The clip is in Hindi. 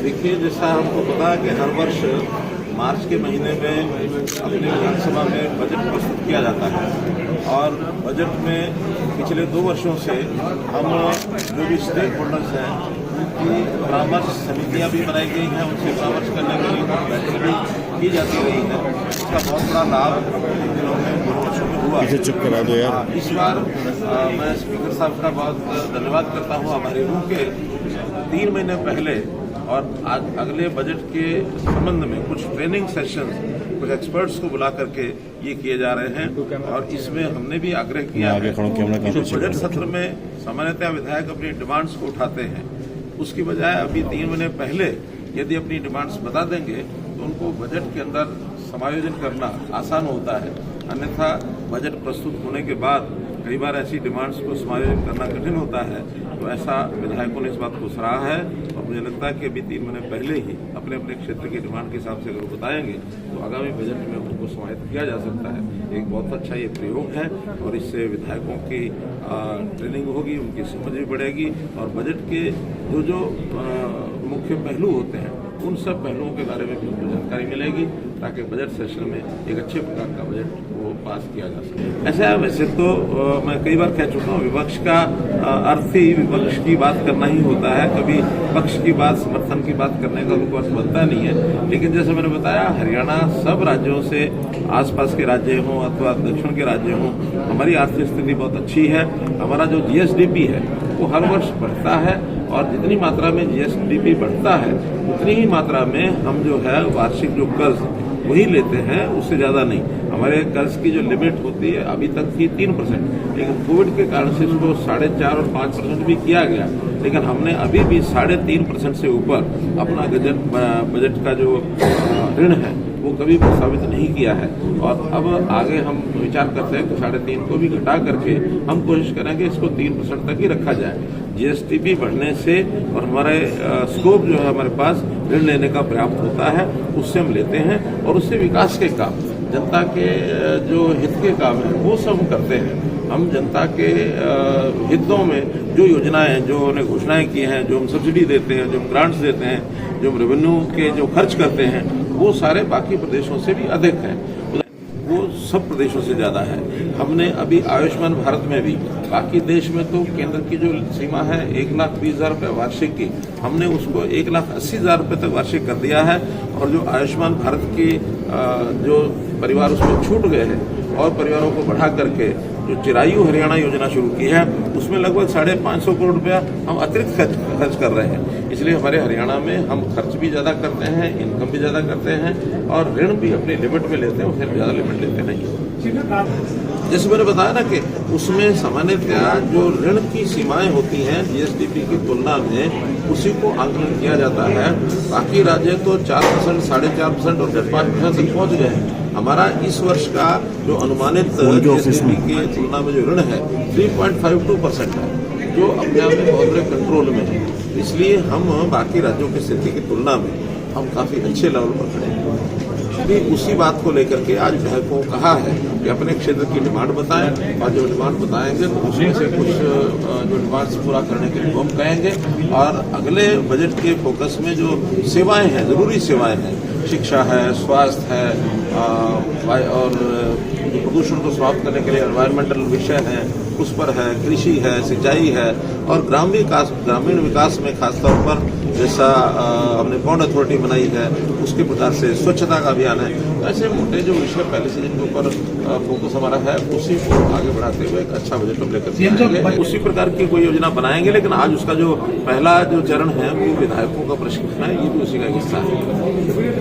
देखिए, जैसा हमको पता है कि हर वर्ष मार्च के महीने में अपने विधानसभा में बजट प्रस्तुत किया जाता है और बजट में पिछले 2 वर्षों से हम जो भी स्टेक होल्डर्स हैं उनकी परामर्श समितियां भी बनाई गई हैं, उनसे परामर्श करने के लिए बैठक भी की जाती रही है। इसका बहुत बड़ा लाभ इन दिनों में 2 वर्षों में हुआ। इसे चुप करा दो यार। इस बार मैं स्पीकर साहब का बहुत धन्यवाद करता हूँ। हमारे रूह के 3 महीने पहले और आज अगले बजट के संबंध में कुछ ट्रेनिंग सेशंस कुछ एक्सपर्ट्स को बुला करके ये किए जा रहे हैं और इसमें हमने भी आग्रह किया है कि जो बजट सत्र में सामान्यतः विधायक अपनी डिमांड्स को उठाते हैं उसकी बजाय अभी 3 महीने पहले यदि अपनी डिमांड्स बता देंगे तो उनको बजट के अंदर समायोजन करना आसान होता है। अन्यथा बजट प्रस्तुत होने के बाद कई बार ऐसी डिमांड्स को समायोजन करना कठिन होता है। तो ऐसा विधायकों ने इस बात को सराहा है और मुझे लगता है कि अभी 3 महीने पहले ही अपने अपने क्षेत्र की डिमांड के हिसाब से अगर वो बताएंगे तो आगामी बजट में उनको समाहित किया जा सकता है। एक बहुत अच्छा ये प्रयोग है और इससे विधायकों की ट्रेनिंग होगी, उनकी समझ भी बढ़ेगी और बजट के जो मुख्य पहलू होते हैं उन सब पहलुओं के बारे में भी उनको जानकारी मिलेगी ताकि बजट सेशन में एक अच्छे प्रकार का बजट वो पास किया जा सके। ऐसा वैसे तो मैं कई बार कह चुका हूँ, विपक्ष का अर्थ ही विपक्ष की बात करना ही होता है। कभी पक्ष की बात, समर्थन की बात करने का उनको अर्थ बनता नहीं है। लेकिन जैसे मैंने बताया, हरियाणा सब राज्यों से आसपास के राज्य हों अथवा दक्षिण के राज्य हों, हमारी आर्थिक स्थिति बहुत अच्छी है। हमारा जो जीएसडीपी है वो हर वर्ष बढ़ता है और जितनी मात्रा में जीएसडीपी बढ़ता है उतनी ही मात्रा में हम जो है वार्षिक जो कर्ज वही लेते हैं, उससे ज्यादा नहीं। हमारे कर्ज की जो लिमिट होती है अभी तक थी 3%, लेकिन कोविड के कारण से इसको 4.5 और 5% भी किया गया। लेकिन हमने अभी भी 3.5% से ऊपर अपना बजट का जो ऋण है वो कभी प्रस्तावित नहीं किया है और अब आगे हम विचार करते हैं कि 3.5 को भी घटा करके हम कोशिश करेंगे इसको 3% तक ही रखा जाए। जीएसडीपी बढ़ने से और हमारे स्कोप जो है हमारे पास ऋण लेने का पर्याप्त होता है, उससे हम लेते हैं और उससे विकास के काम, जनता के जो हित के काम है वो सब हम करते हैं। हम जनता के हितों में जो योजनाएं, जो उन्हें घोषणाएं की हैं, जो हम सब्सिडी देते हैं, जो हम ग्रांट्स देते हैं, जो हम रेवेन्यू के जो खर्च करते हैं वो सारे बाकी प्रदेशों से भी अधिक है, वो सब प्रदेशों से ज्यादा है। हमने अभी आयुष्मान भारत में भी, बाकी देश में तो केंद्र की जो सीमा है 1,20,000 रुपये वार्षिक की, हमने उसको 1,80,000 रुपये तक वार्षिक कर दिया है और जो आयुष्मान भारत की जो परिवार उसमें छूट गए हैं और परिवारों को बढ़ा करके जो चिरायु हरियाणा योजना शुरू की है उसमें लगभग 550 करोड़ रुपया हम अतिरिक्त खर्च कर रहे हैं। इसलिए हमारे हरियाणा में हम खर्च भी ज्यादा करते हैं, इनकम भी ज्यादा करते हैं और ऋण भी अपनी लिमिट में लेते हैं, फिर ज्यादा लिमिट लेते नहीं। जैसे मैंने बताया ना कि उसमें सामान्यतः जो ऋण की सीमाएं होती हैं जीएसडीपी की तुलना में उसी को आंकलन किया जाता है। बाकी राज्य तो 4%, 4.5% और 5% तक पहुंच गए हैं। हमारा इस वर्ष का जो अनुमानित जीएसडीपी की तुलना में जो ऋण है 3.52% है, जो अपने आप में बहुत बड़े कंट्रोल में है। इसलिए हम बाकी राज्यों की स्थिति की तुलना में हम काफी अच्छे लेवल पर खड़े हैं। उसी बात को लेकर के आज विधायकों को कहा है कि अपने क्षेत्र की डिमांड बताएं और जो डिमांड बताएंगे तो उसमें से कुछ जो डिमांड्स पूरा करने के लिए हम कहेंगे और अगले बजट के फोकस में जो सेवाएं हैं, जरूरी सेवाएं हैं, शिक्षा है, स्वास्थ्य है और प्रदूषण को समाप्त करने के लिए एनवायरमेंटल विषय है, उस पर है, कृषि है, सिंचाई है और ग्रामीण विकास में खासतौर पर जैसा हमने बॉन्ड अथॉरिटी बनाई है उसके प्रकार से स्वच्छता का अभियान है। तो ऐसे मोटे जो विषय पहले से जिनके ऊपर फोकस हमारा है उसी को आगे बढ़ाते हुए एक अच्छा बजट हम लेकर उसी प्रकार की कोई योजना बनाएंगे। लेकिन आज उसका जो पहला जो चरण है वो विधायकों का प्रशिक्षण है, ये भी उसी का हिस्सा है।